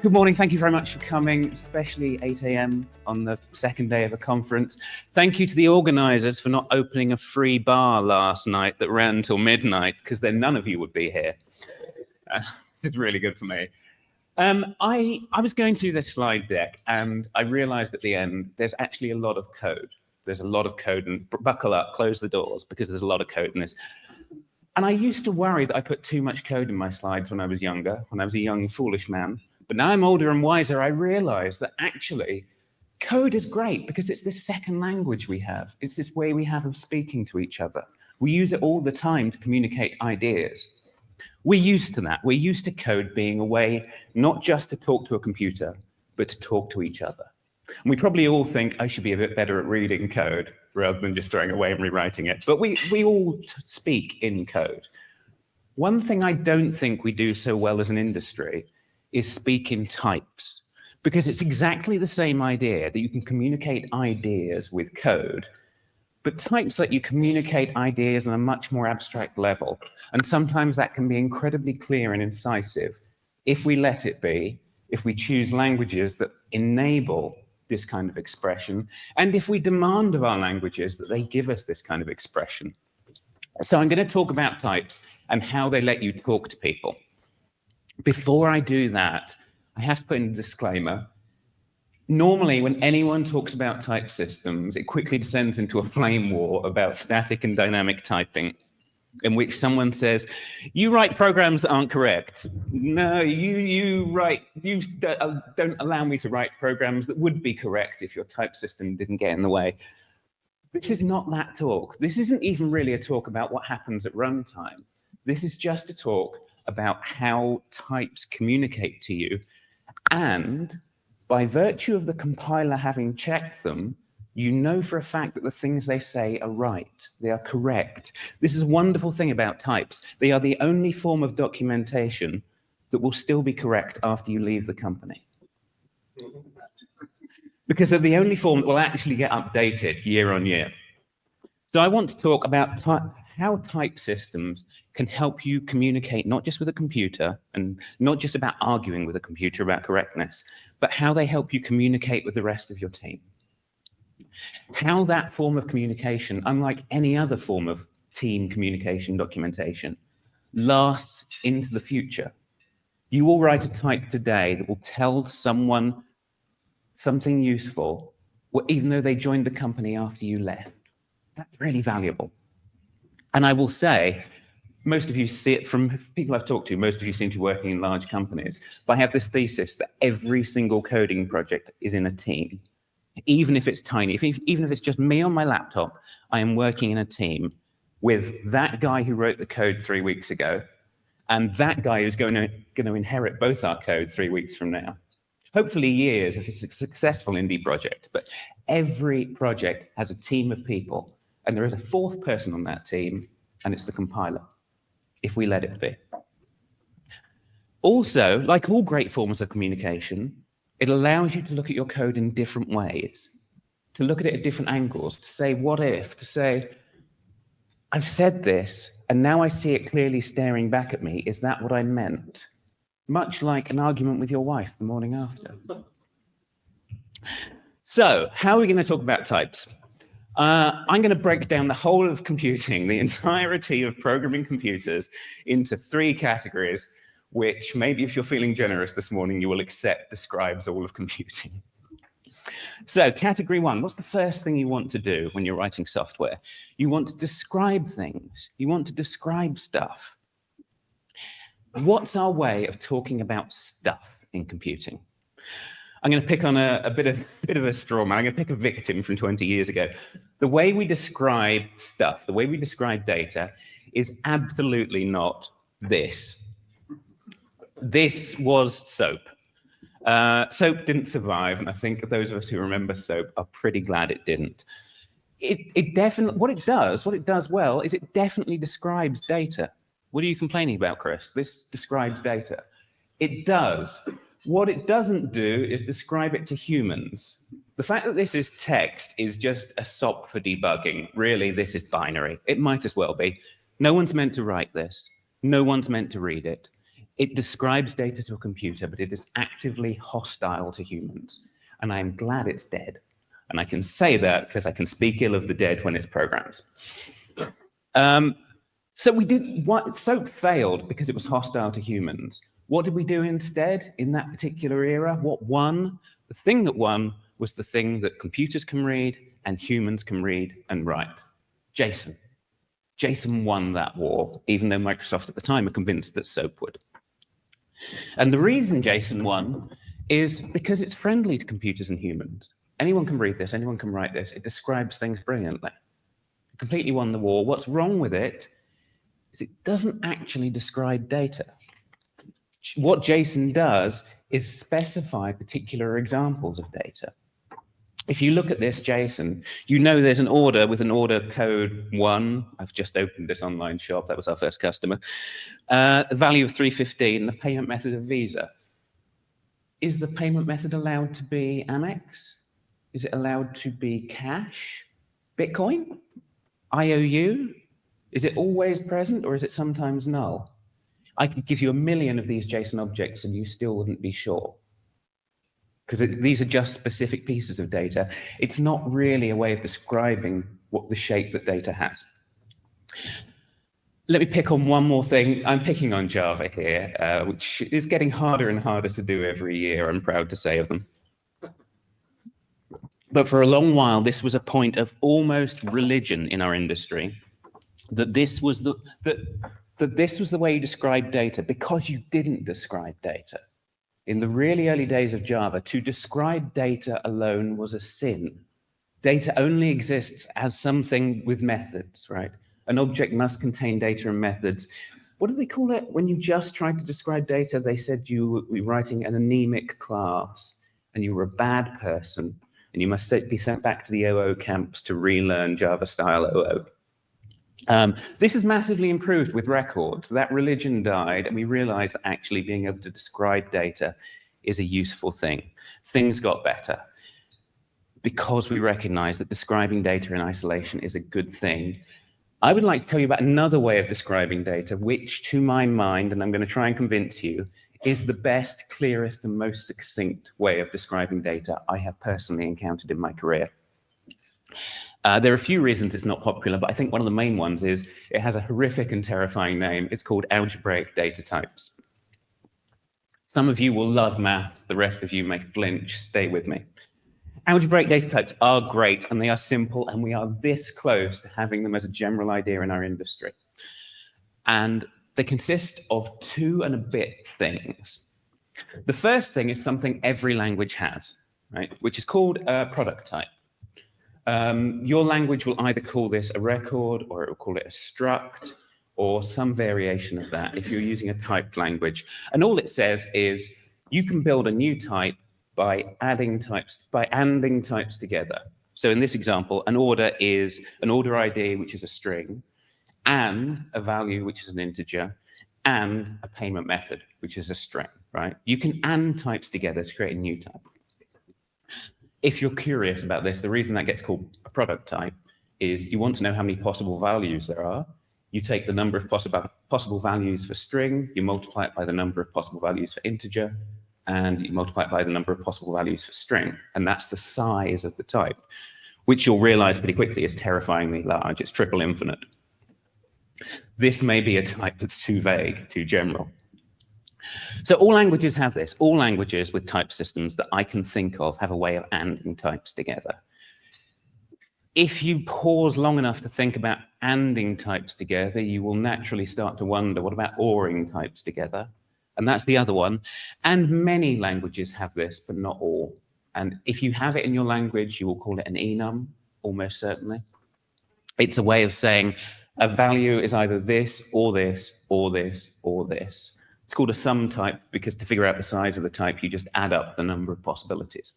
Good morning. Thank you very much for coming, especially 8 a.m. on the second day of a conference. Thank you to the organizers for not opening a free bar last night that ran till midnight, because then none of you would be here. It's really good for me. I was going through this slide deck and I realized at the end, there's actually a lot of code. There's a lot of code, and buckle up, close the doors, because there's a lot of code in this. And I used to worry that I put too much code in my slides when I was younger, when I was a young, foolish man. But now I'm older and wiser, I realize that actually code is great because it's this second language we have. It's this way we have of speaking to each other. We use it all the time to communicate ideas. We're used to that. We're used to code being a way not just to talk to a computer, but to talk to each other. And we probably all think I should be a bit better at reading code rather than just throwing away and rewriting it. But we all speak in code. One thing I don't think we do so well as an industry is speak in types, because it's exactly the same idea that you can communicate ideas with code, but types let you communicate ideas on a much more abstract level. And sometimes that can be incredibly clear and incisive if we let it be, if we choose languages that enable this kind of expression, and if we demand of our languages that they give us this kind of expression. So I'm going to talk about types and how they let you talk to people. Before I do that, I have to put in a disclaimer. Normally, when anyone talks about type systems, it quickly descends into a flame war about static and dynamic typing, in which someone says, you write programs that aren't correct. No, you don't allow me to write programs that would be correct if your type system didn't get in the way. This is not that talk. This isn't even really a talk about what happens at runtime. This is just a talk about how types communicate to you. And by virtue of the compiler having checked them, you know for a fact that the things they say are right. They are correct. This is a wonderful thing about types. They are the only form of documentation that will still be correct after you leave the company. Because they're the only form that will actually get updated year on year. So I want to talk about how type systems can help you communicate not just with a computer and not just about arguing with a computer about correctness, but how they help you communicate with the rest of your team. How that form of communication, unlike any other form of team communication documentation, lasts into the future. You will write a type today that will tell someone something useful, even though they joined the company after you left. That's really valuable. And I will say, most of you see it from people I've talked to, most of you seem to be working in large companies, but I have this thesis that every single coding project is in a team. Even if it's tiny, even if it's just me on my laptop, I am working in a team with that guy who wrote the code 3 weeks ago, and that guy who's going to inherit both our code 3 weeks from now. Hopefully years if it's a successful indie project, but every project has a team of people, and there is a fourth person on that team, and it's the compiler, if we let it be. Also, like all great forms of communication, it allows you to look at your code in different ways, to look at it at different angles, to say, what if, to say, I've said this, and now I see it clearly staring back at me. Is that what I meant? Much like an argument with your wife the morning after. So, how are we going to talk about types? I'm going to break down the whole of computing, the entirety of programming computers, into 3 categories, which maybe if you're feeling generous this morning, you will accept describes all of computing. So category 1, what's the first thing you want to do when you're writing software? You want to describe things. You want to describe stuff. What's our way of talking about stuff in computing? I'm going to pick on a bit of a straw man. I'm going to pick a victim from 20 years ago. The way we describe stuff, the way we describe data, is absolutely not this. This was soap. Soap didn't survive, and I think those of us who remember soap are pretty glad it didn't. It definitely, what it does well, is it definitely describes data. What are you complaining about, Kris? This describes data. It does. What it doesn't do is describe it to humans. The fact that this is text is just a sop for debugging. Really, this is binary. It might as well be. No one's meant to write this. No one's meant to read it. It describes data to a computer, but it is actively hostile to humans. And I'm glad it's dead. And I can say that because I can speak ill of the dead when it's programs. So SOAP failed because it was hostile to humans. What did we do instead in that particular era? What won? The thing that won was the thing that computers can read and humans can read and write. JSON. JSON won that war, even though Microsoft at the time were convinced that SOAP would. And the reason JSON won is because it's friendly to computers and humans. Anyone can read this, anyone can write this. It describes things brilliantly. It completely won the war. What's wrong with it is it doesn't actually describe data. What JSON does is specify particular examples of data. If you look at this JSON, you know there's an order with an order code 1. I've just opened this online shop. That was our first customer. The value of 315, the payment method of Visa. Is the payment method allowed to be Amex? Is it allowed to be cash? Bitcoin? IOU? Is it always present or is it sometimes null? I could give you 1 million of these JSON objects and you still wouldn't be sure. Because these are just specific pieces of data. It's not really a way of describing what the shape that data has. Let me pick on one more thing. I'm picking on Java here, which is getting harder and harder to do every year, I'm proud to say of them. But for a long while, this was a point of almost religion in our industry, that this was the way you describe data because you didn't describe data. In the really early days of Java, to describe data alone was a sin. Data only exists as something with methods, right? An object must contain data and methods. What do they call it? When you just tried to describe data, they said you were writing an anemic class and you were a bad person and you must be sent back to the OO camps to relearn Java-style OO. This is massively improved with records. That religion died, and we realized that actually being able to describe data is a useful thing. Things got better because we recognize that describing data in isolation is a good thing. I would like to tell you about another way of describing data, which to my mind, and I'm going to try and convince you, is the best, clearest, and most succinct way of describing data I have personally encountered in my career. There are a few reasons it's not popular, but I think one of the main ones is it has a horrific and terrifying name. It's called algebraic data types. Some of you will love math, the rest of you may flinch. Stay with me. Algebraic data types are great and they are simple, and we are this close to having them as a general idea in our industry. And they consist of 2 and a bit things. The first thing is something every language has, right, which is called a product type. Your language will either call this a record, or it will call it a struct, or some variation of that if you're using a typed language. And all it says is you can build a new type by adding types together. So in this example, an order is an order ID, which is a string, and a value, which is an integer, and a payment method, which is a string, right? You can AND types together to create a new type. If you're curious about this, the reason that gets called a product type is you want to know how many possible values there are. You take the number of possible values for string, you multiply it by the number of possible values for integer, and you multiply it by the number of possible values for string. And that's the size of the type, which you'll realize pretty quickly is terrifyingly large. It's triple infinite. This may be a type that's too vague, too general. So all languages have this. All languages with type systems that I can think of have a way of ANDing types together. If you pause long enough to think about ANDing types together, you will naturally start to wonder, what about ORing types together? And that's the other one. And many languages have this, but not all. And if you have it in your language, you will call it an enum, almost certainly. It's a way of saying a value is either this, or this, or this, or this. It's called a sum type because to figure out the size of the type, you just add up the number of possibilities.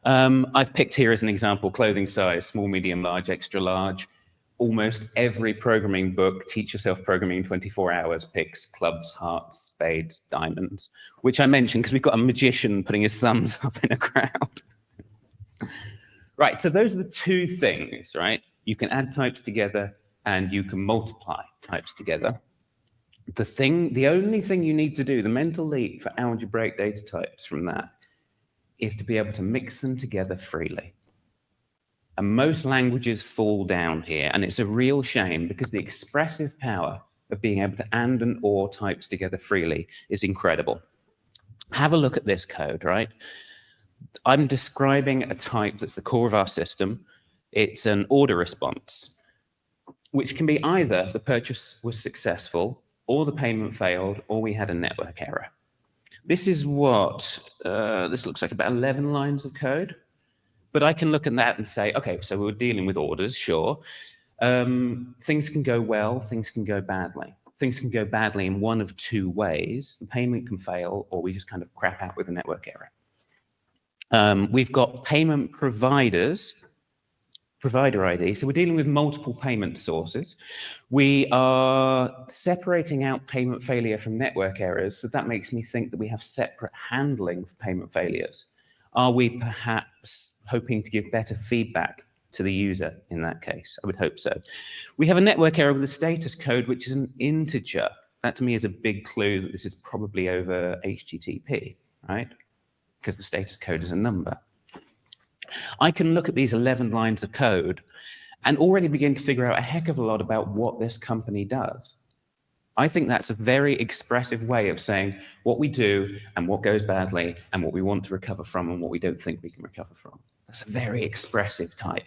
I've picked here as an example clothing size, small, medium, large, extra large. Almost every programming book, Teach Yourself Programming in 24 Hours, picks clubs, hearts, spades, diamonds, which I mentioned because we've got a magician putting his thumbs up in a crowd. Right, so those are the 2 things, right? You can add types together and you can multiply types together. The only thing you need to do, the mental leap for algebraic data types from that, is to be able to mix them together freely. And most languages fall down here, and it's a real shame because the expressive power of being able to and or types together freely is incredible. Have a look at this code, right? I'm describing a type that's the core of our system. It's an order response, which can be either the purchase was successful, or the payment failed, or we had a network error. This is what, this looks like about 11 lines of code. But I can look at that and say, okay, so we're dealing with orders, sure. Things can go well, things can go badly. Things can go badly in one of two ways. The payment can fail, or we just kind of crap out with a network error. We've got payment providers, provider ID. So we're dealing with multiple payment sources. We are separating out payment failure from network errors. So that makes me think that we have separate handling for payment failures. Are we perhaps hoping to give better feedback to the user in that case? I would hope so. We have a network error with a status code, which is an integer. That to me is a big clue that this is probably over HTTP, right? Because the status code is a number. I can look at these 11 lines of code and already begin to figure out a heck of a lot about what this company does. I think that's a very expressive way of saying what we do and what goes badly and what we want to recover from and what we don't think we can recover from. That's a very expressive type.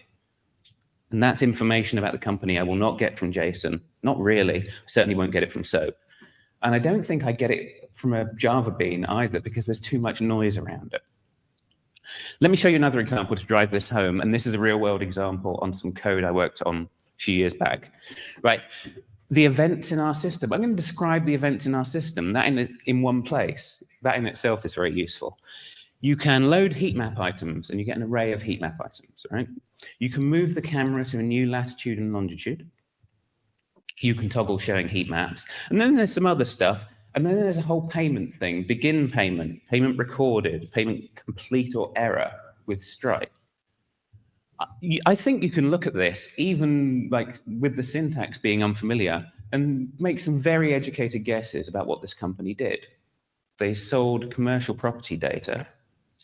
And that's information about the company I will not get from JSON. Not really. Certainly won't get it from SOAP. And I don't think I get it from a Java bean either, because there's too much noise around it. Let me show you another example to drive this home. And this is a real world example on some code I worked on a few years back. Right. The events in our system. I'm going to describe the events in our system, that in one place. That in itself is very useful. You can load heat map items, and you get an array of heat map items, right? You can move the camera to a new latitude and longitude. You can toggle showing heat maps. And then there's some other stuff. And then there's a whole payment thing, begin payment, payment recorded, payment complete or error with Stripe. I think you can look at this, even like with the syntax being unfamiliar, and make some very educated guesses about what this company did. They sold commercial property data,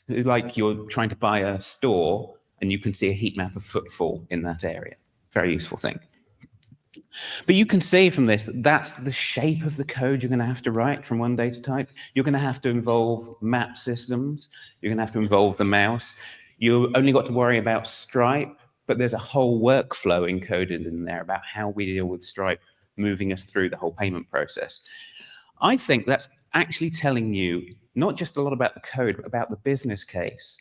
like you're trying to buy a store and you can see a heat map of footfall in that area. Very useful thing. But you can see from this that that's the shape of the code you're going to have to write from one data type. You're going to have to involve map systems. You're going to have to involve the mouse. You only got to worry about Stripe, but there's a whole workflow encoded in there about how we deal with Stripe moving us through the whole payment process. I think that's actually telling you not just a lot about the code, but about the business case,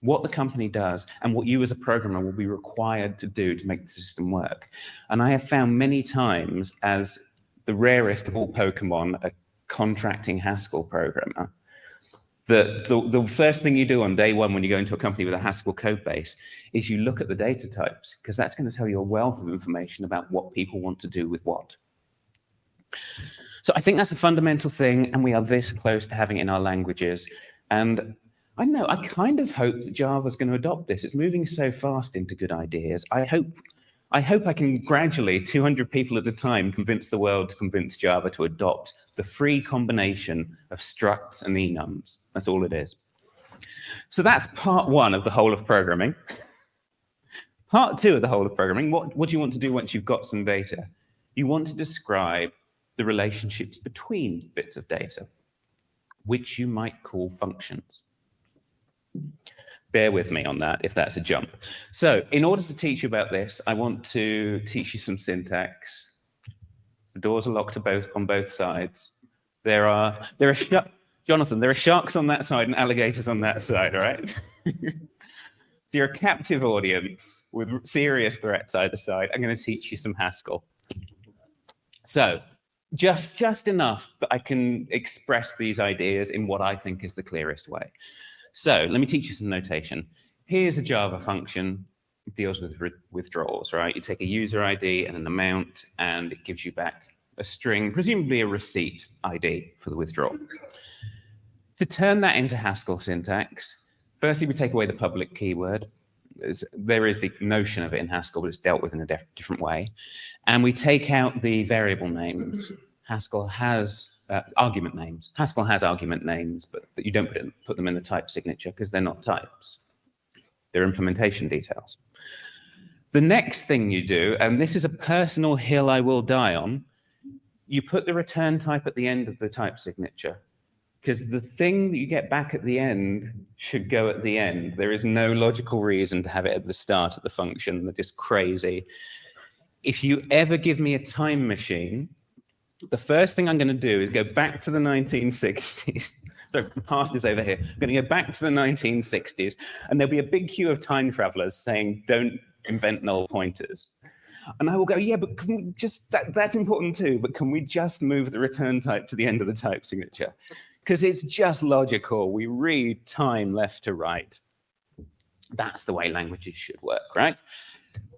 what the company does, and what you as a programmer will be required to do to make the system work. And I have found many times, as the rarest of all Pokemon, a contracting Haskell programmer, that the first thing you do on day one when you go into a company with a Haskell code base is you look at the data types, because that's going to tell you a wealth of information about what people want to do with what. So I think that's a fundamental thing, and we are this close to having it in our languages. And I know, I kind of hope that Java's going to adopt this. It's moving so fast into good ideas. I hope I can gradually, 200 people at a time, convince the world to convince Java to adopt the free combination of structs and enums. That's all it is. So that's part one of the whole of programming. Part two of the whole of programming, what do you want to do once you've got some data? You want to describe the relationships between bits of data, which you might call functions. Bear with me on that if that's a jump. So in order to teach you about this, I want to teach you some syntax. The doors are locked on both sides. There are Jonathan, there are sharks on that side and alligators on that side, right? So you're a captive audience with serious threats either side. I'm going to teach you some Haskell. So just enough that I can express these ideas in what I think is the clearest way. So let me teach you some notation. Here's a Java function. It deals with withdrawals, right? You take a user ID and an amount, and it gives you back a string, presumably a receipt ID for the withdrawal. To turn that into Haskell syntax, firstly, we take away the public keyword. There is the notion of it in Haskell, but it's dealt with in a different way. And we take out the variable names. Haskell has argument names. Haskell has argument names, but you don't put them in the type signature because they're not types. They're implementation details. The next thing you do, and this is a personal hill I will die on, you put the return type at the end of the type signature, because the thing that you get back at the end should go at the end. There is no logical reason to have it at the start of the function. That is crazy. If you ever give me a time machine, the first thing I'm going to do is go back to the 1960s. So the past is over here. I'm going to go back to the 1960s, and there'll be a big queue of time travelers saying, don't invent null pointers. And I will go, yeah, but can we just, that's important too, but can we just move the return type to the end of the type signature? Because it's just logical. We read time left to right. That's the way languages should work, right?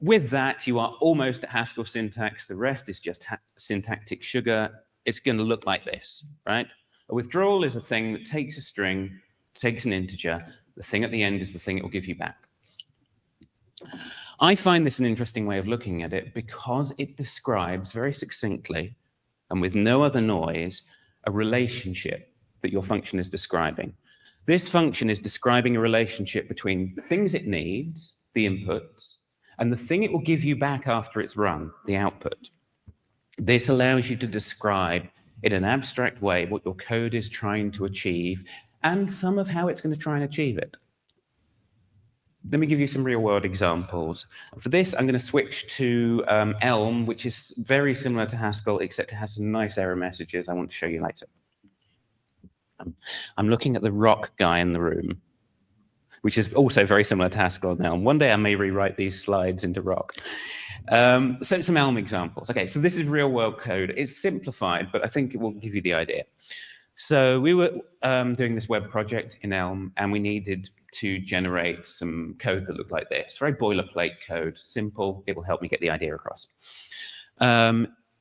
With that, you are almost at Haskell syntax. The rest is just syntactic sugar. It's going to look like this, right? A withdrawal is a thing that takes a string, takes an integer. The thing at the end is the thing it will give you back. I find this an interesting way of looking at it because it describes very succinctly and with no other noise a relationship that your function is describing. This function is describing a relationship between things it needs, the inputs, and the thing it will give you back after it's run, the output. This allows you to describe in an abstract way what your code is trying to achieve and some of how it's going to try and achieve it. Let me give you some real-world examples. For this, I'm going to switch to Elm, which is very similar to Haskell, except it has some nice error messages I want to show you later. I'm looking at the rock guy in the room, which is also very similar to Haskell now. One day I may rewrite these slides into rock. So some Elm examples. Okay, so this is real-world code. It's simplified, but I think it will give you the idea. So we were doing this web project in Elm, and we needed to generate some code that looked like this. Very boilerplate code, simple. It will help me get the idea across.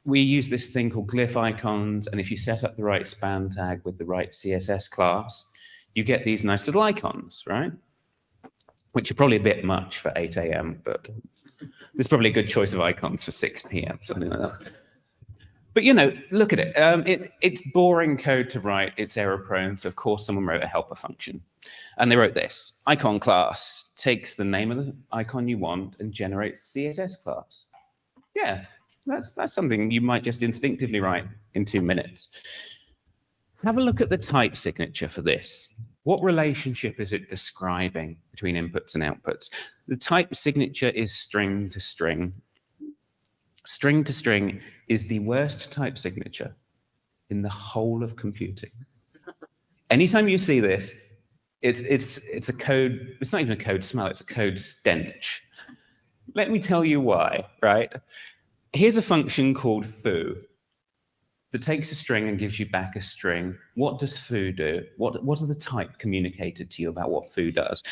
We use this thing called glyph icons, and if you set up the right span tag with the right CSS class, you get these nice little icons, right? Which are probably a bit much for 8 a.m., but there's probably a good choice of icons for 6 p.m., something like that. But, you know, look at it. It's boring code to write. It's error prone. So, of course, someone wrote a helper function. And they wrote this. Icon class takes the name of the icon you want and generates the CSS class. Yeah, that's something you might just instinctively write in 2 minutes. Have a look at the type signature for this. What relationship is it describing between inputs and outputs? The type signature is string to string. String to string is the worst type signature in the whole of computing. Anytime you see this, it's a code, it's not even a code smell, it's a code stench. Let me tell you why, right? Here's a function called foo that takes a string and gives you back a string. What does foo do? What are the type communicated to you about what foo does?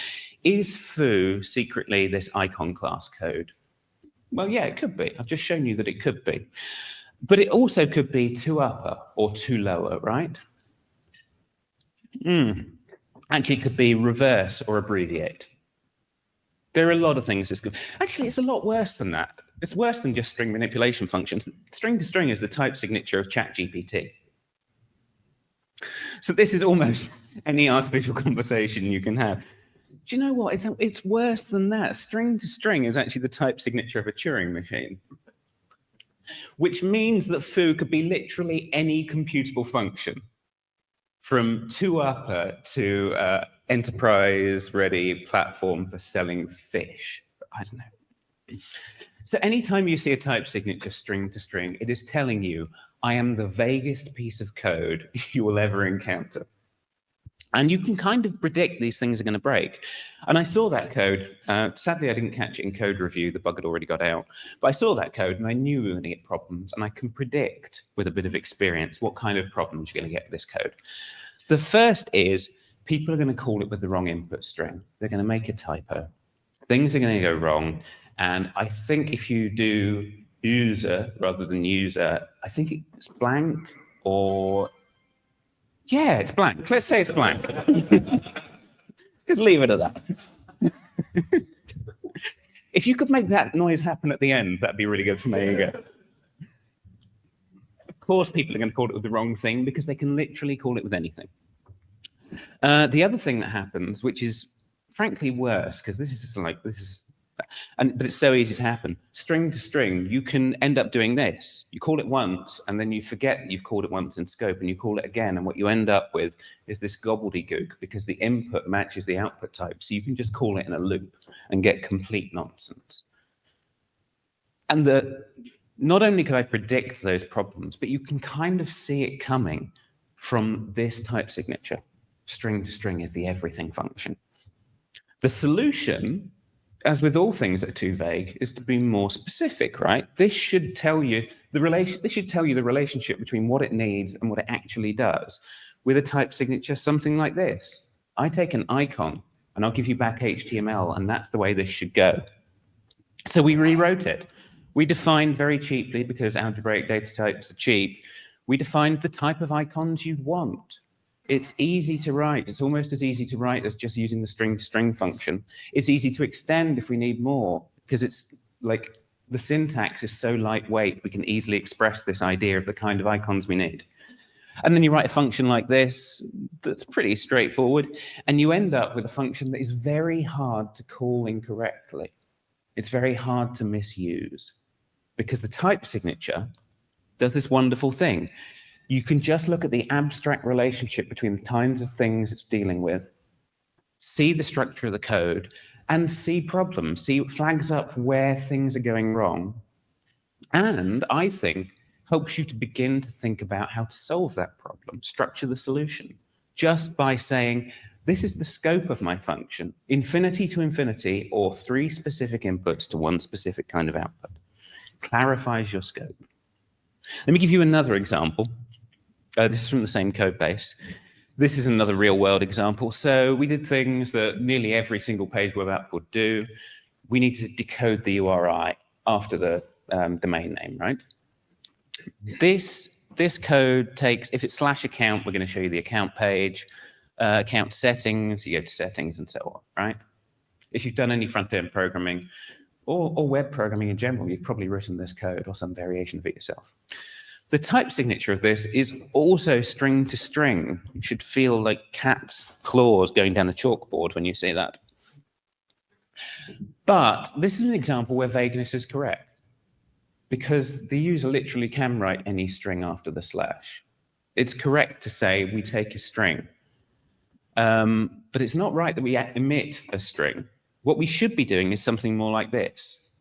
Is foo secretly this icon class code? Well, yeah, it could be. I've just shown you that it could be. But it also could be to upper or to lower, right? Actually, it could be reverse or abbreviate. There are a lot of things this could. Actually, it's a lot worse than that. It's worse than just string manipulation functions. String to string is the type signature of ChatGPT. So this is almost any artificial conversation you can have. Do you know what? It's worse than that. String to string is actually the type signature of a Turing machine, which means that foo could be literally any computable function, from to upper to enterprise-ready platform for selling fish. I don't know. So anytime you see a type signature string to string, it is telling you, I am the vaguest piece of code you will ever encounter. And you can kind of predict these things are going to break. And I saw that code. Sadly, I didn't catch it in code review. The bug had already got out. But I saw that code, and I knew we were going to get problems. And I can predict, with a bit of experience, what kind of problems you're going to get with this code. The first is people are going to call it with the wrong input string. They're going to make a typo. Things are going to go wrong. And I think if you do user rather than user, I think it's blank or... Yeah, it's blank. Let's say it's blank. Just leave it at that. If you could make that noise happen at the end, that'd be really good for me again. course, people are going to call it with the wrong thing because they can literally call it with anything. The other thing that happens, which is frankly worse, because but it's so easy to happen. String to string, you can end up doing this. You call it once, and then you forget you've called it once in scope, and you call it again, and what you end up with is this gobbledygook because the input matches the output type. So you can just call it in a loop and get complete nonsense. And not only could I predict those problems, but you can kind of see it coming from this type signature. String to string is the everything function. The solution, as with all things that are too vague, is to be more specific, right? This should tell you the relationship between what it needs and what it actually does. With a type signature, something like this. I take an icon and I'll give you back HTML, and that's the way this should go. So we rewrote it. We defined very cheaply, because algebraic data types are cheap, we defined the type of icons you'd want. It's easy to write. It's almost as easy to write as just using the string to string function. It's easy to extend if we need more, because it's like the syntax is so lightweight, we can easily express this idea of the kind of icons we need. And then you write a function like this that's pretty straightforward, and you end up with a function that is very hard to call incorrectly. It's very hard to misuse, because the type signature does this wonderful thing. You can just look at the abstract relationship between the kinds of things it's dealing with, see the structure of the code, and see problems, see flags up where things are going wrong, and I think helps you to begin to think about how to solve that problem, structure the solution, just by saying, this is the scope of my function, infinity to infinity, or 3 specific inputs to 1 specific kind of output. Clarifies your scope. Let me give you another example. This is from the same code base. This is another real world example. So we did things that nearly every single page web app would do. We need to decode the URI after the domain name, right? This code takes, if it's /account, we're going to show you the account page, account settings, you go to settings and so on, right? If you've done any front-end programming or web programming in general, you've probably written this code or some variation of it yourself. The type signature of this is also string to string. You should feel like cat's claws going down a chalkboard when you see that. But this is an example where vagueness is correct, because the user literally can write any string after the slash. It's correct to say we take a string, but it's not right that we emit a string. What we should be doing is something more like this.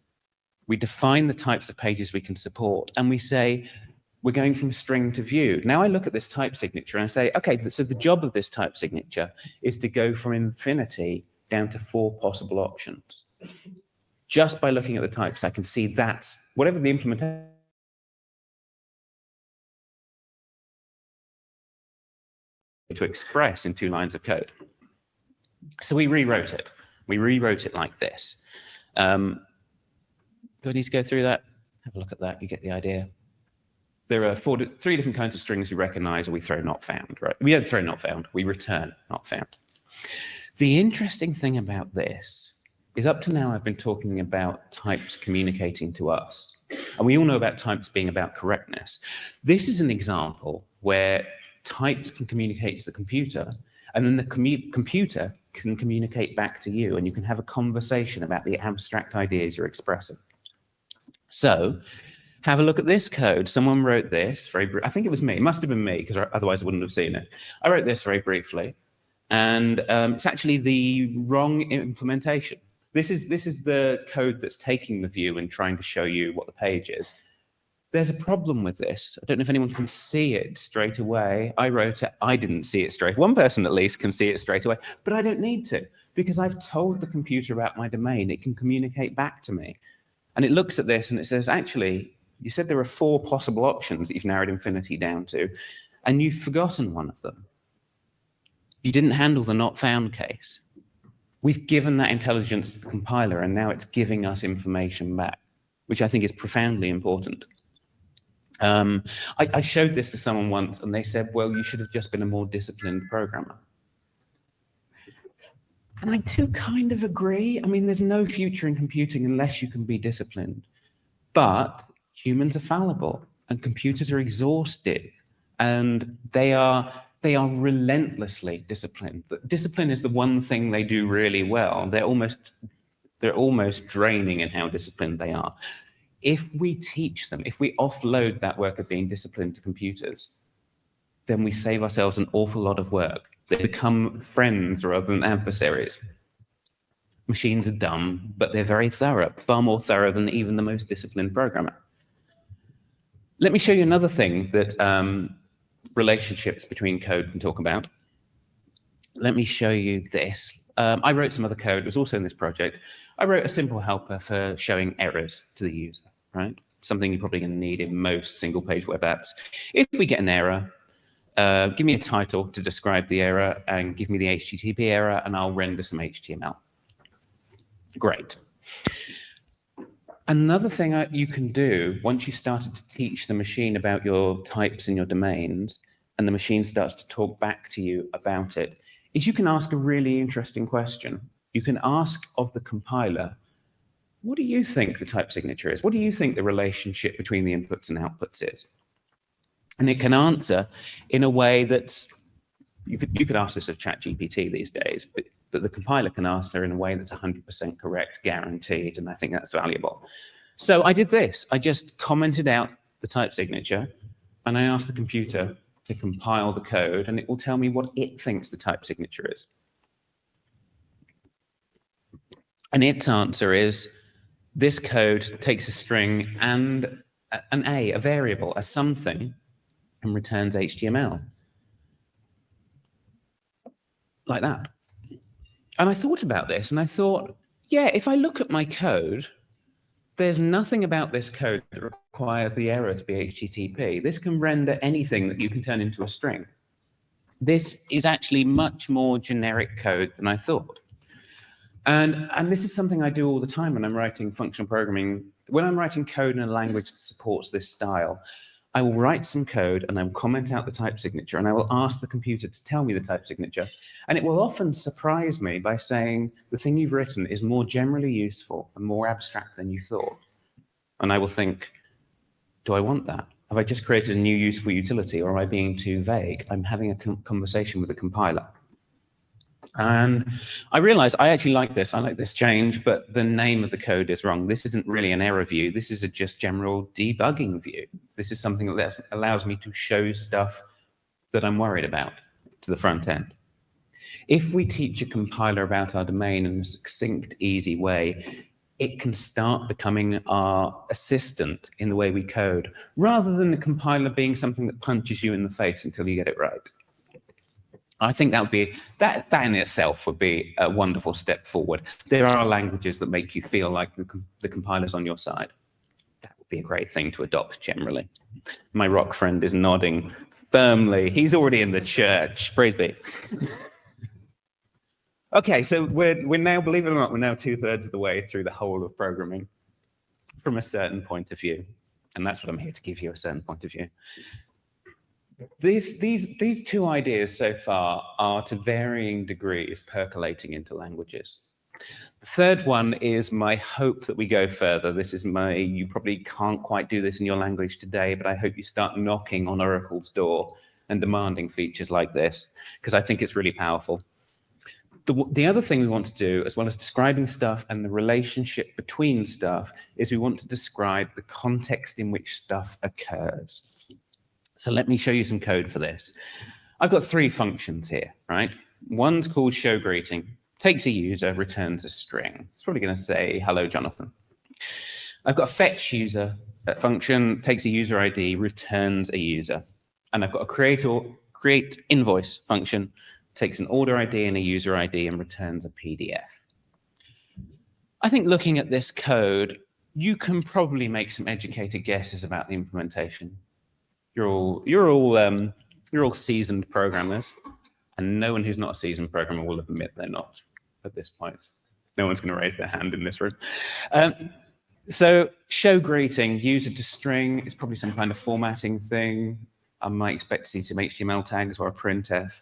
We define the types of pages we can support, and we say, we're going from string to view. Now I look at this type signature and I say, okay, so the job of this type signature is to go from infinity down to 4 possible options. Just by looking at the types, I can see that's whatever the implementation to express in 2 lines of code. So we rewrote it. We rewrote it like this. Do I need to go through that? Have a look at that, you get the idea. There are 3 different kinds of strings we recognize, and we throw not found, right? We don't throw not found, we return not found. The interesting thing about this is up to now I've been talking about types communicating to us. And we all know about types being about correctness. This is an example where types can communicate to the computer, and then the computer can communicate back to you, and you can have a conversation about the abstract ideas you're expressing. So, have a look at this code. Someone wrote this I think it was me. It must have been me, because otherwise I wouldn't have seen it. I wrote this very briefly, and it's actually the wrong implementation. This is the code that's taking the view and trying to show you what the page is. There's a problem with this. I don't know if anyone can see it straight away. I wrote it. I didn't see it straight. One person at least can see it straight away, but I don't need to, because I've told the computer about my domain. It can communicate back to me. And it looks at this and it says, actually, you said there are 4 possible options that you've narrowed infinity down to, and you've forgotten one of them. You didn't handle the not found case. We've given that intelligence to the compiler, and now it's giving us information back, which I think is profoundly important. I showed this to someone once, and they said, well, you should have just been a more disciplined programmer. And I do kind of agree. I mean, there's no future in computing unless you can be disciplined. But humans are fallible. and computers are exhausted, and they are relentlessly disciplined. Discipline is the one thing they do really well. They're almost draining in how disciplined they are. If we teach them, if we offload that work of being disciplined to computers, then we save ourselves an awful lot of work. They become friends rather than adversaries. Machines are dumb, but they're very thorough, far more thorough than even the most disciplined programmer. Let me show you another thing that relationships between code can talk about. Let me show you this. I wrote some other code. It was also in this project. I wrote a simple helper for showing errors to the user, right? Something you're probably going to need in most single-page web apps. If we get an error, give me a title to describe the error and give me the HTTP error, and I'll render some HTML. Great. Another thing you can do once you've started to teach the machine about your types and your domains, and the machine starts to talk back to you about it, is you can ask a really interesting question. You can ask of the compiler, what do you think the type signature is? What do you think the relationship between the inputs and outputs is? And it can answer in a way that's, you could ask this of ChatGPT these days, but the compiler can answer in a way that's 100% correct, guaranteed, and I think that's valuable. So I did this. I just commented out the type signature, and I asked the computer to compile the code, and it will tell me what it thinks the type signature is. And its answer is, this code takes a string and a variable, a something, and returns HTML. Like that. And I thought about this, and I thought, yeah, if I look at my code, there's nothing about this code that requires the error to be HTTP. This can render anything that you can turn into a string. This is actually much more generic code than I thought. And this is something I do all the time when I'm writing functional programming. When I'm writing code in a language that supports this style, I will write some code and I will comment out the type signature, and I will ask the computer to tell me the type signature. And it will often surprise me by saying, the thing you've written is more generally useful and more abstract than you thought. And I will think, do I want that? Have I just created a new useful utility, or am I being too vague? I'm having a conversation with a compiler. And I realized I actually like this. I like this change, but the name of the code is wrong. This isn't really an error view. This is a just general debugging view. This is something that allows me to show stuff that I'm worried about to the front end. If we teach a compiler about our domain in a succinct, easy way, it can start becoming our assistant in the way we code, rather than the compiler being something that punches you in the face until you get it right. I think that in itself would be a wonderful step forward. There are languages that make you feel like the compiler's on your side. That would be a great thing to adopt generally. My rock friend is nodding firmly. He's already in the church. Praise be. Okay, so we're now, believe it or not, we're now 2/3 of the way through the whole of programming from a certain point of view. And that's what I'm here to give you, a certain point of view. These two ideas so far are to varying degrees percolating into languages. The third one is my hope that we go further. This is you probably can't quite do this in your language today, but I hope you start knocking on Oracle's door and demanding features like this, because I think it's really powerful. The other thing we want to do, as well as describing stuff and the relationship between stuff, is we want to describe the context in which stuff occurs. So let me show you some code for this. I've got 3 functions here, right? One's called showGreeting, takes a user, returns a string. It's probably going to say, hello, Jonathan. I've got a fetchUser function, takes a user ID, returns a user. And I've got a createInvoice function, takes an order ID and a user ID and returns a PDF. I think looking at this code, you can probably make some educated guesses about the implementation. You're all seasoned programmers, and no one who's not a seasoned programmer will admit they're not at this point. No one's going to raise their hand in this room. So showGreeting, user to string, is probably some kind of formatting thing. I might expect to see some HTML tags or a printf.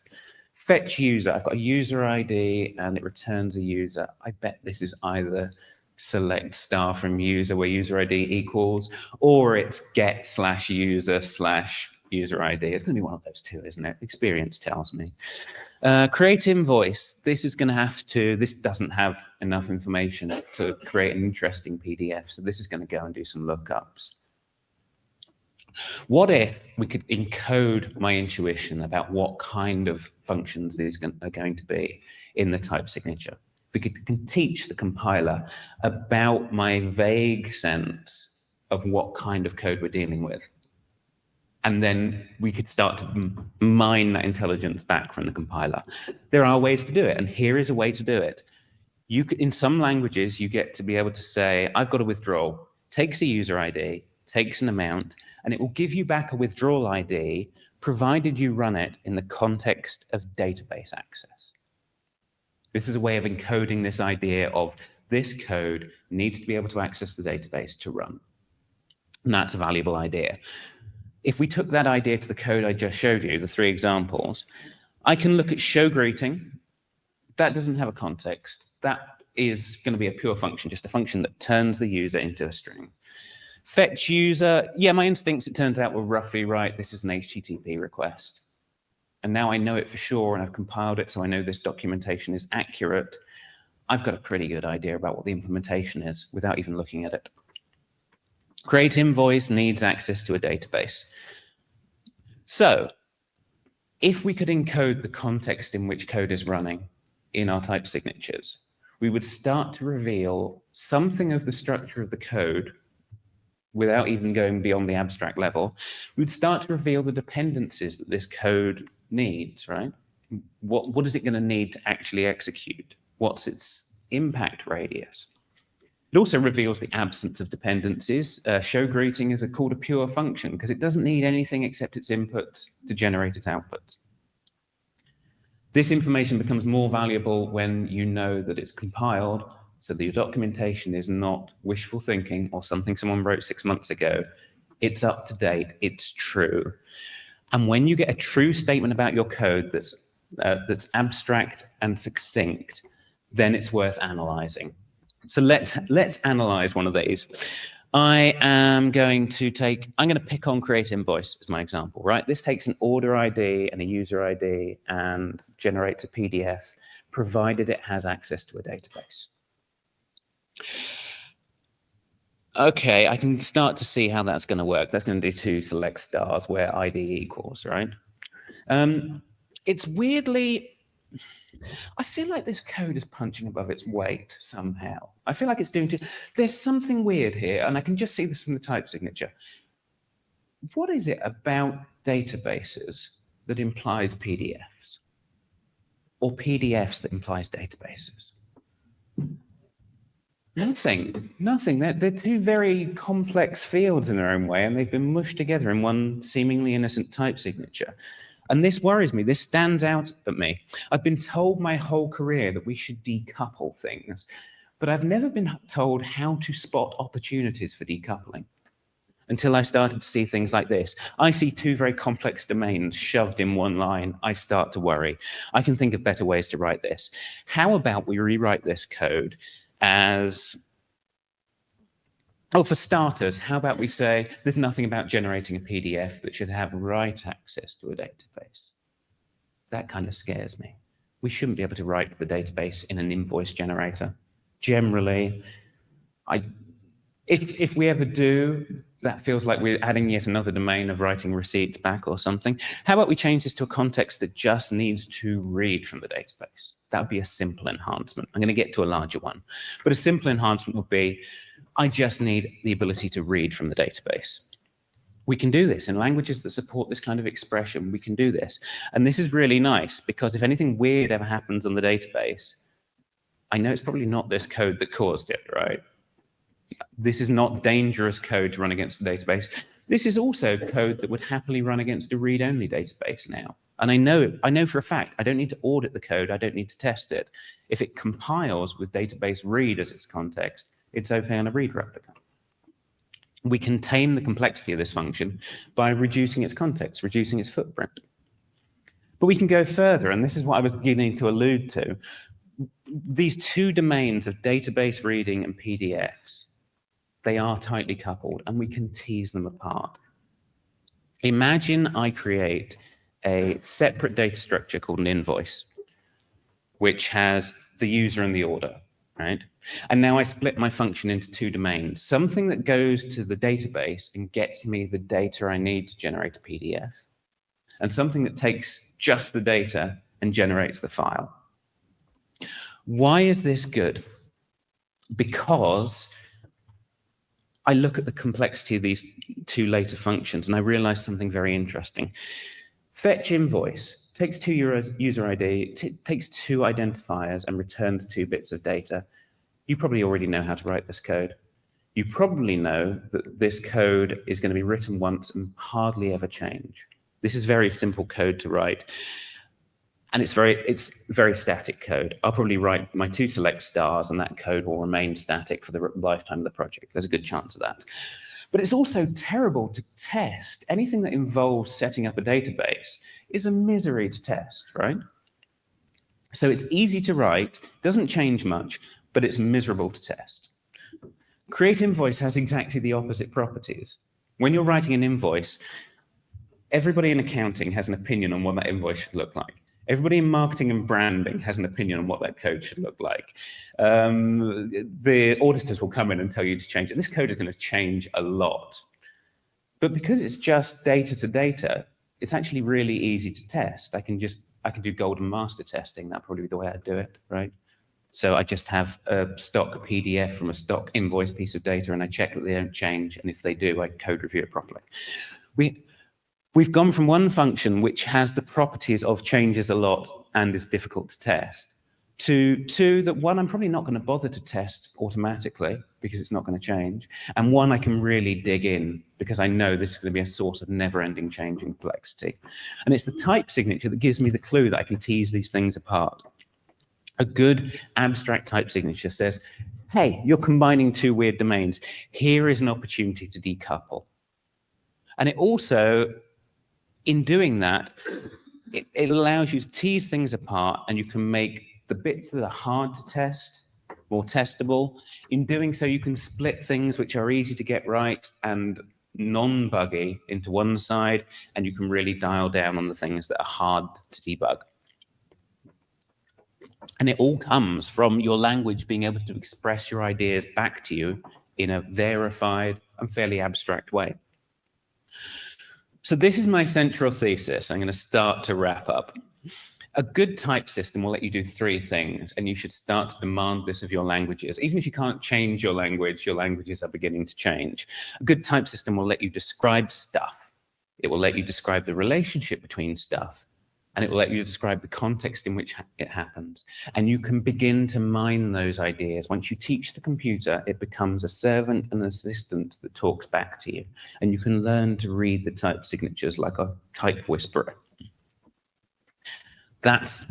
fetchUser, I've got a user ID and it returns a user. I bet this is either select star from user where user ID equals, or it's get/user/user ID. It's going to be one of those two, isn't it? Experience tells me. Create invoice. This doesn't have enough information to create an interesting PDF, so this is going to go and do some lookups. What if we could encode my intuition about what kind of functions these are going to be in the type signature? We can teach the compiler about my vague sense of what kind of code we're dealing with. And then we could start to mine that intelligence back from the compiler. There are ways to do it, and here is a way to do it. In some languages, you get to be able to say, I've got a withdrawal, takes a user ID, takes an amount, and it will give you back a withdrawal ID, provided you run it in the context of database access. This is a way of encoding this idea of this code needs to be able to access the database to run. And that's a valuable idea. If we took that idea to the code I just showed you, the 3 examples, I can look at show greeting. That doesn't have a context. That is going to be a pure function, just a function that turns the user into a string. Fetch user, yeah, my instincts, it turns out, were roughly right. This is an HTTP request. And now I know it for sure, and I've compiled it, so I know this documentation is accurate. I've got a pretty good idea about what the implementation is without even looking at it. Create invoice needs access to a database. So if we could encode the context in which code is running in our type signatures, we would start to reveal something of the structure of the code without even going beyond the abstract level. We'd start to reveal the dependencies that this code needs, right? What is it going to need to actually execute? What's its impact radius? It also reveals the absence of dependencies. Show greeting is called a pure function because it doesn't need anything except its input to generate its output. This information becomes more valuable when you know that it's compiled, so that your documentation is not wishful thinking or something someone wrote 6 months ago. It's up to date, it's true. And when you get a true statement about your code that's abstract and succinct, then it's worth analyzing. So let's analyze one of these. I'm going to pick on create invoice as my example, right? This takes an order ID and a user ID and generates a PDF, provided it has access to a database. Okay, I can start to see how that's going to work. That's going to do 2 select stars where ID equals, right? It's weirdly, I feel like this code is punching above its weight somehow. I feel like it's doing there's something weird here, and I can just see this from the type signature. What is it about databases that implies PDFs? Or PDFs that implies databases? Nothing. They're 2 very complex fields in their own way, and they've been mushed together in one seemingly innocent type signature. And this worries me. This stands out at me. I've been told my whole career that we should decouple things, but I've never been told how to spot opportunities for decoupling until I started to see things like this. I see 2 very complex domains shoved in one line. I start to worry. I can think of better ways to write this. How about we rewrite this code as, for starters, how about we say there's nothing about generating a PDF that should have write access to a database? That kind of scares me. We shouldn't be able to write the database in an invoice generator. Generally, if we ever do, that feels like we're adding yet another domain of writing receipts back or something. How about we change this to a context that just needs to read from the database? That would be a simple enhancement. I'm going to get to a larger one. But a simple enhancement would be, I just need the ability to read from the database. We can do this in languages that support this kind of expression. We can do this. And this is really nice because if anything weird ever happens on the database, I know it's probably not this code that caused it, right? This is not dangerous code to run against the database. This is also code that would happily run against a read-only database now. And I know for a fact, I don't need to audit the code. I don't need to test it. If it compiles with database read as its context, it's okay on a read replica. We can tame the complexity of this function by reducing its context, reducing its footprint. But we can go further, and this is what I was beginning to allude to. these two domains of database reading and PDFs, they are tightly coupled, and we can tease them apart. Imagine I create a separate data structure called an invoice, which has the user and the order, right? And now I split my function into two domains, something that goes to the database and gets me the data I need to generate a PDF, and something that takes just the data and generates the file. Why is this good? Because I look at the complexity of these two later functions and I realize something very interesting. Fetch invoice takes two user ID, takes two identifiers and returns 2 bits of data. You probably already know how to write this code. You probably know that this code is going to be written once and hardly ever change. This is very simple code to write. And it's very static code. I'll probably write my 2 select stars and that code will remain static for the lifetime of the project. There's a good chance of that. But it's also terrible to test. Anything that involves setting up a database is a misery to test, right? So it's easy to write, doesn't change much, but it's miserable to test. Create invoice has exactly the opposite properties. When you're writing an invoice, everybody in accounting has an opinion on what that invoice should look like. Everybody in marketing and branding has an opinion on what that code should look like. The auditors will come in and tell you to change it. This code is going to change a lot. But because it's just data to data, it's actually really easy to test. I can do golden master testing. That'd probably be the way I'd do it, right? So I just have a stock PDF from a stock invoice piece of data and I check that they don't change. And if they do, I code review it properly. We've gone from one function which has the properties of changes a lot and is difficult to test, to two that one I'm probably not going to bother to test automatically because it's not going to change, and one I can really dig in because I know this is going to be a source of never-ending change and complexity. And it's the type signature that gives me the clue that I can tease these things apart. A good abstract type signature says, hey, you're combining 2 weird domains. Here is an opportunity to decouple. And it also, in doing that, it allows you to tease things apart and you can make the bits that are hard to test more testable. In doing so, you can split things which are easy to get right and non-buggy into one side, and you can really dial down on the things that are hard to debug. And it all comes from your language being able to express your ideas back to you in a verified and fairly abstract way. So this is my central thesis. I'm going to start to wrap up. A good type system will let you do 3 things, and you should start to demand this of your languages. Even if you can't change your languages are beginning to change. A good type system will let you describe stuff. It will let you describe the relationship between stuff, and it will let you describe the context in which it happens. And you can begin to mine those ideas. Once you teach the computer, it becomes a servant and assistant that talks back to you. And you can learn to read the type signatures like a type whisperer. That's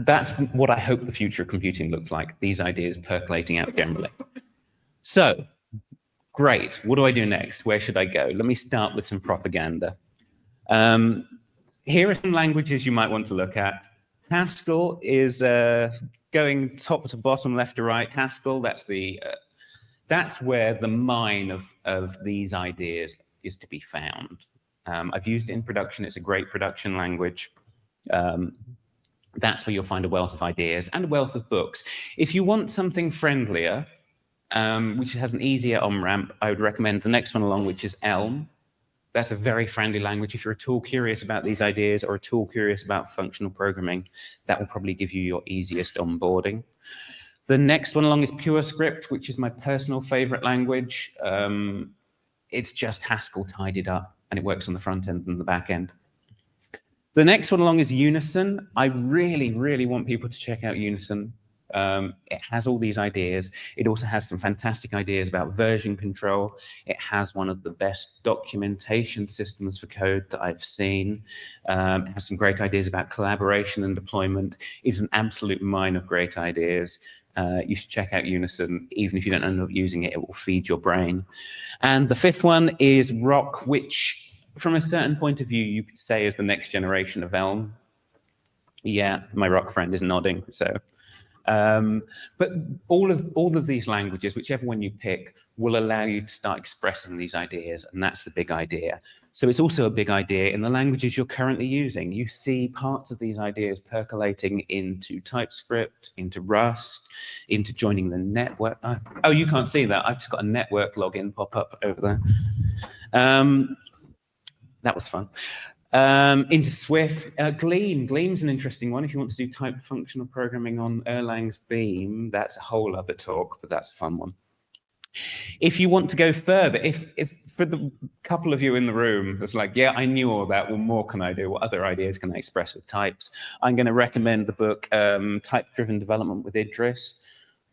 what I hope the future of computing looks like, these ideas percolating out generally. So, great. What do I do next? Where should I go? Let me start with some propaganda. Here are some languages you might want to look at. Haskell is going top to bottom, left to right. Haskell, that's where the mine of these ideas is to be found. I've used it in production. It's a great production language. That's where you'll find a wealth of ideas and a wealth of books. If you want something friendlier, which has an easier on-ramp, I would recommend the next one along, which is Elm. That's a very friendly language. If you're at all curious about these ideas or at all curious about functional programming, that will probably give you your easiest onboarding. The next one along is PureScript, which is my personal favorite language. It's just Haskell tidied up, and it works on the front end and the back end. The next one along is Unison. I really, really want people to check out Unison. It has all these ideas. It also has some fantastic ideas about version control. It has one of the best documentation systems for code that I've seen. It has some great ideas about collaboration and deployment. It's an absolute mine of great ideas. You should check out Unison. Even if you don't end up using it, it will feed your brain. And the 5th one is Rock, which from a certain point of view, you could say is the next generation of Elm. Yeah, my Rock friend is nodding, so But all of these languages, whichever one you pick, will allow you to start expressing these ideas, and that's the big idea. So it's also a big idea in the languages you're currently using. You see parts of these ideas percolating into TypeScript, into Rust, into joining the network. Oh, you can't see that. I've just got a network login pop up over there. That was fun. Into Swift. Gleam. Gleam's an interesting one. If you want to do type functional programming on Erlang's Beam, that's a whole other talk, but that's a fun one. If you want to go further, if for the couple of you in the room, it's like, yeah, I knew all that. What more can I do? What other ideas can I express with types? I'm going to recommend the book Type-Driven Development with Idris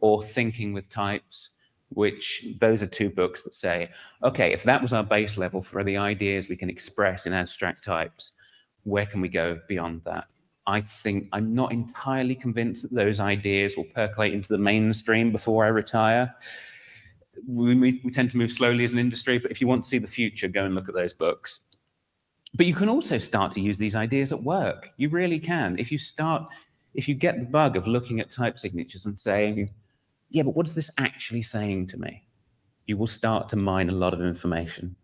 or Thinking with Types, which those are two books that say, okay, if that was our base level for the ideas we can express in abstract types, where can we go beyond that? I think I'm not entirely convinced that those ideas will percolate into the mainstream before I retire. We tend to move slowly as an industry, but if you want to see the future, go and look at those books. But you can also start to use these ideas at work. You really can. If you get the bug of looking at type signatures and saying, yeah, but what is this actually saying to me? You will start to mine a lot of information.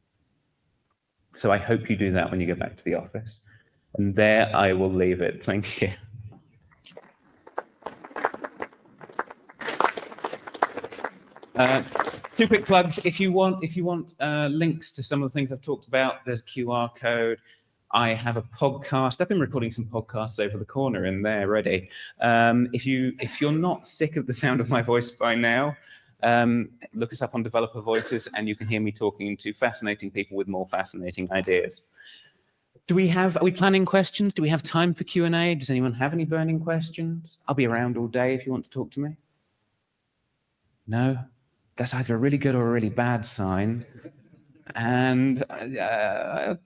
So I hope you do that when you go back to the office. And there I will leave it. Thank you. Two quick plugs. If you want links to some of the things I've talked about, there's a QR code. I have a podcast. I've been recording some podcasts over the corner in there already. If you're not sick of the sound of my voice by now, look us up on Developer Voices, and you can hear me talking to fascinating people with more fascinating ideas. Are we planning questions? Do we have time for Q&A? Does anyone have any burning questions? I'll be around all day if you want to talk to me. No? That's either a really good or a really bad sign. And I've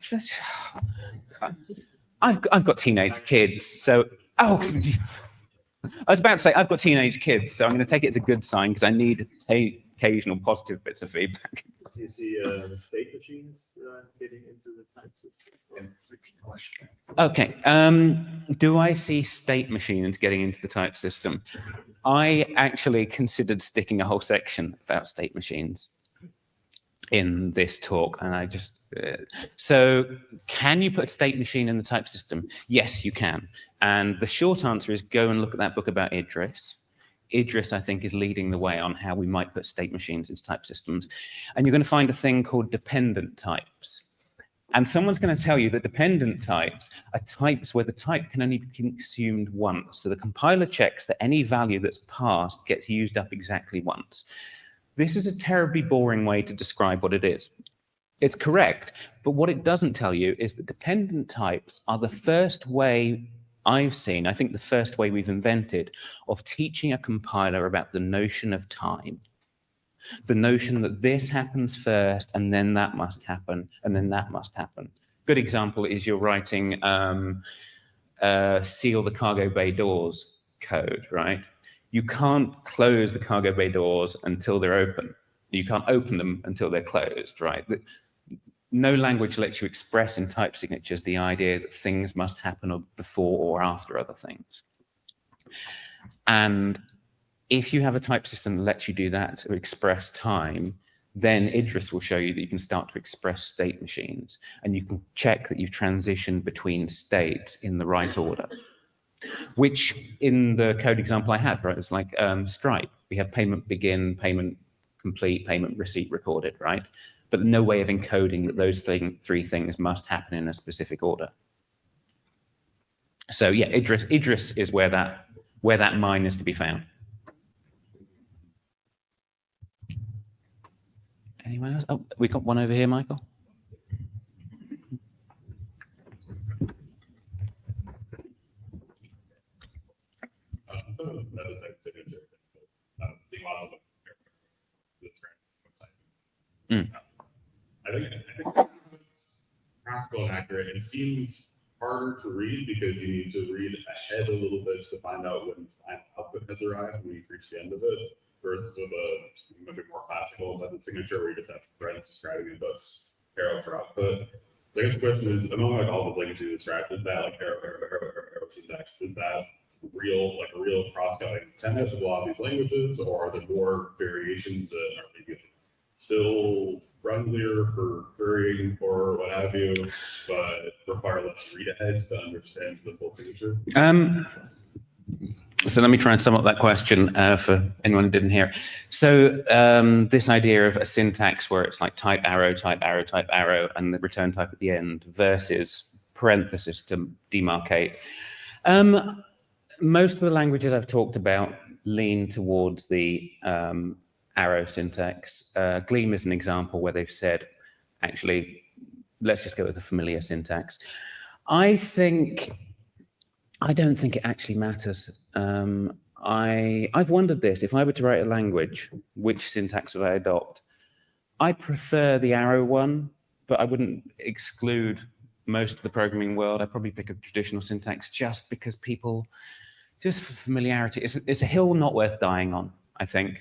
got teenage kids, so I was about to say I've got teenage kids, so I'm going to take it as a good sign because I need occasional positive bits of feedback. Do you see state machines getting into the type system? Okay. Do I see state machines getting into the type system? I actually considered sticking a whole section about state machines in this talk, and I just so can you put a state machine in the type system? Yes, you can. And the short answer is go and look at that book about Idris. Idris, I think, is leading the way on how we might put state machines into type systems. And you're going to find a thing called dependent types. And someone's going to tell you that dependent types are types where the type can only be consumed once. So the compiler checks that any value that's passed gets used up exactly once. This is a terribly boring way to describe what it is. It's correct, but what it doesn't tell you is that dependent types are the first way I've seen, I think the first way we've invented, of teaching a compiler about the notion of time. The notion that this happens first, and then that must happen, and then that must happen. Good example is you're writing seal the cargo bay doors code, right? You can't close the cargo bay doors until they're open. You can't open them until they're closed, right? No language lets you express in type signatures the idea that things must happen before or after other things. And if you have a type system that lets you do that to express time, then Idris will show you that you can start to express state machines, and you can check that you've transitioned between states in the right order. Which in the code example I had, right, it's like Stripe. We have payment begin, payment complete, payment receipt recorded, right? But no way of encoding that those three things must happen in a specific order. So yeah, Idris is where that mine is to be found. Anyone else? Oh, we got one over here, Michael. I think it's practical and accurate. It seems harder to read because you need to read ahead a little bit to find out when output has arrived when you reach the end of it, versus with a bit more classical method signature where you just have friends describing inputs, arrow for output. So I guess the question is, among like all the languages you described, is that like arrow syntax, is that real, like a real cross-cutting tendency of a lot of these languages, or are there more variations that are maybe still friendlier for querying or what have you, but require less read aheads to understand the full picture? So let me try and sum up that question for anyone who didn't hear. So this idea of a syntax where it's like type arrow, type arrow, type arrow, and the return type at the end versus parenthesis to demarcate. Most of the languages I've talked about lean towards the arrow syntax. Gleam is an example where they've said, actually, let's just go with the familiar syntax. I don't think it actually matters. I've wondered this. If I were to write a language, which syntax would I adopt? I prefer the arrow one, but I wouldn't exclude most of the programming world. I'd probably pick a traditional syntax just because people, just for familiarity, it's a hill not worth dying on, I think.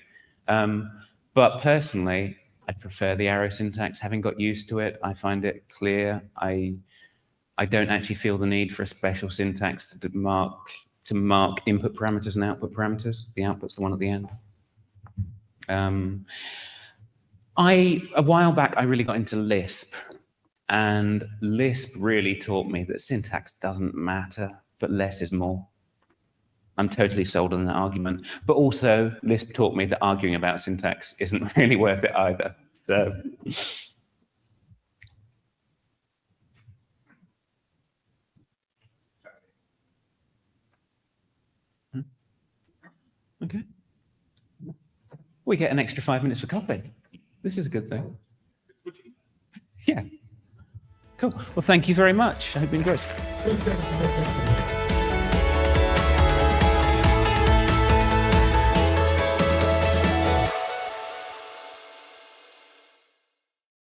But personally, I prefer the arrow syntax. Having got used to it, I find it clear. I don't actually feel the need for a special syntax to mark input parameters and output parameters. The output's the one at the end. A while back, I really got into Lisp, and Lisp really taught me that syntax doesn't matter, but less is more. I'm totally sold on that argument. But also, Lisp taught me that arguing about syntax isn't really worth it either. So. Okay. We get an extra 5 minutes for coffee. This is a good thing. Yeah. Cool. Well, thank you very much. I hope you enjoyed.